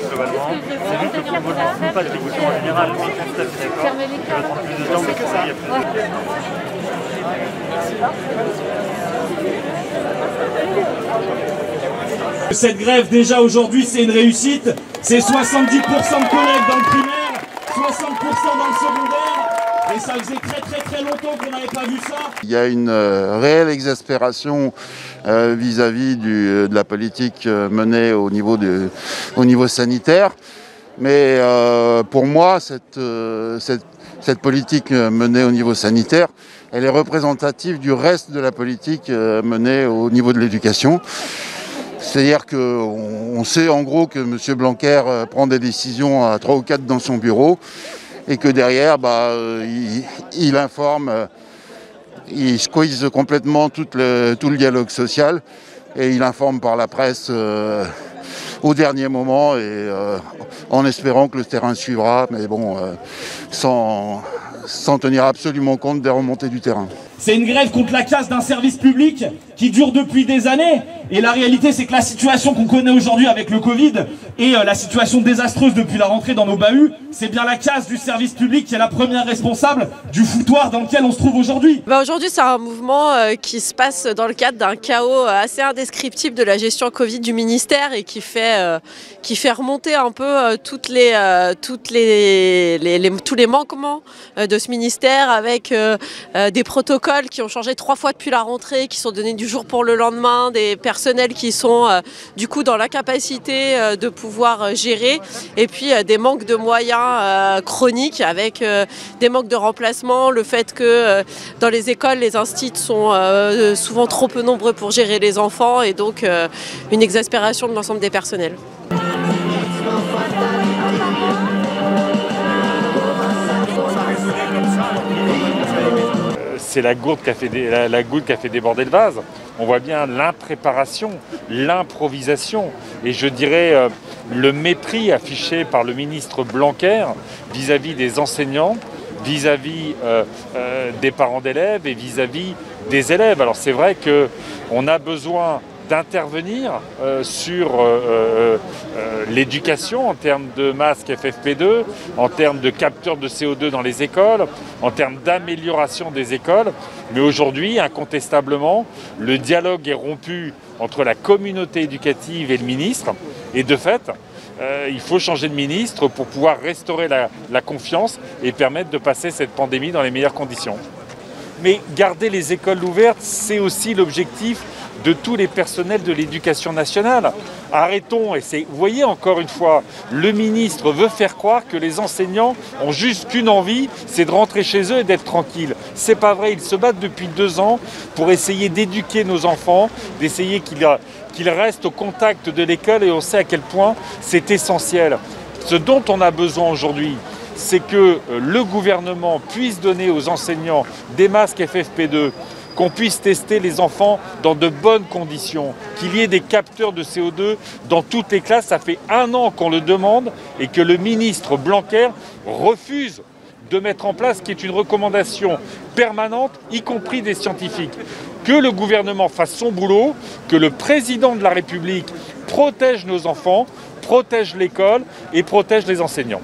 Globalement, c'est juste que pour votre pas d'évolution en général, mais je suis tout à fait d'accord. Ça va prendre plus de temps, mais que ça. Cette grève, déjà aujourd'hui, c'est une réussite. C'est 70% de collègues dans le primaire, 60% dans le secondaire. Et ça faisait très longtemps qu'on n'avait pas vu ça. Il y a une réelle exaspération vis-à-vis de la politique menée au niveau sanitaire. Mais pour moi, cette politique menée au niveau sanitaire, elle est représentative du reste de la politique menée au niveau de l'éducation. C'est-à-dire qu'on sait en gros que M. Blanquer prend des décisions à 3 ou 4 dans son bureau et que derrière, il informe, il squeeze complètement tout le dialogue social et il informe par la presse au dernier moment et en espérant que le terrain suivra, mais bon, sans tenir absolument compte des remontées du terrain. C'est une grève contre la casse d'un service public qui dure depuis des années. Et la réalité, c'est que la situation qu'on connaît aujourd'hui avec le Covid et la situation désastreuse depuis la rentrée dans nos bahuts, c'est bien la casse du service public qui est la première responsable du foutoir dans lequel on se trouve aujourd'hui. Aujourd'hui, c'est un mouvement qui se passe dans le cadre d'un chaos assez indescriptible de la gestion Covid du ministère et qui fait remonter un peu tous les manquements de ce ministère avec des protocoles qui ont changé 3 fois depuis la rentrée, qui sont donnés du jour pour le lendemain, des personnels qui sont du coup dans l'incapacité de pouvoir gérer, et puis des manques de moyens chroniques avec des manques de remplacement, le fait que dans les écoles, les instituts sont souvent trop peu nombreux pour gérer les enfants et donc une exaspération de l'ensemble des personnels. C'est la goutte qui a fait déborder le vase. On voit bien l'impréparation, l'improvisation et je dirais le mépris affiché par le ministre Blanquer vis-à-vis des enseignants, vis-à-vis des parents d'élèves et vis-à-vis des élèves. Alors c'est vrai qu'on a besoin d'intervenir sur l'éducation en termes de masques FFP2, en termes de capteurs de CO2 dans les écoles, en termes d'amélioration des écoles. Mais aujourd'hui, incontestablement, le dialogue est rompu entre la communauté éducative et le ministre. Et de fait, il faut changer de ministre pour pouvoir restaurer la confiance et permettre de passer cette pandémie dans les meilleures conditions. Mais garder les écoles ouvertes, c'est aussi l'objectif de tous les personnels de l'éducation nationale. Arrêtons, et vous voyez encore une fois, le ministre veut faire croire que les enseignants ont juste qu'une envie, c'est de rentrer chez eux et d'être tranquilles. C'est pas vrai, ils se battent depuis 2 ans pour essayer d'éduquer nos enfants, d'essayer qu'ils restent au contact de l'école et on sait à quel point c'est essentiel. Ce dont on a besoin aujourd'hui, c'est que le gouvernement puisse donner aux enseignants des masques FFP2, qu'on puisse tester les enfants dans de bonnes conditions, qu'il y ait des capteurs de CO2 dans toutes les classes. Ça fait 1 an qu'on le demande et que le ministre Blanquer refuse de mettre en place ce qui est une recommandation permanente, y compris des scientifiques. Que le gouvernement fasse son boulot, que le président de la République protège nos enfants, protège l'école et protège les enseignants.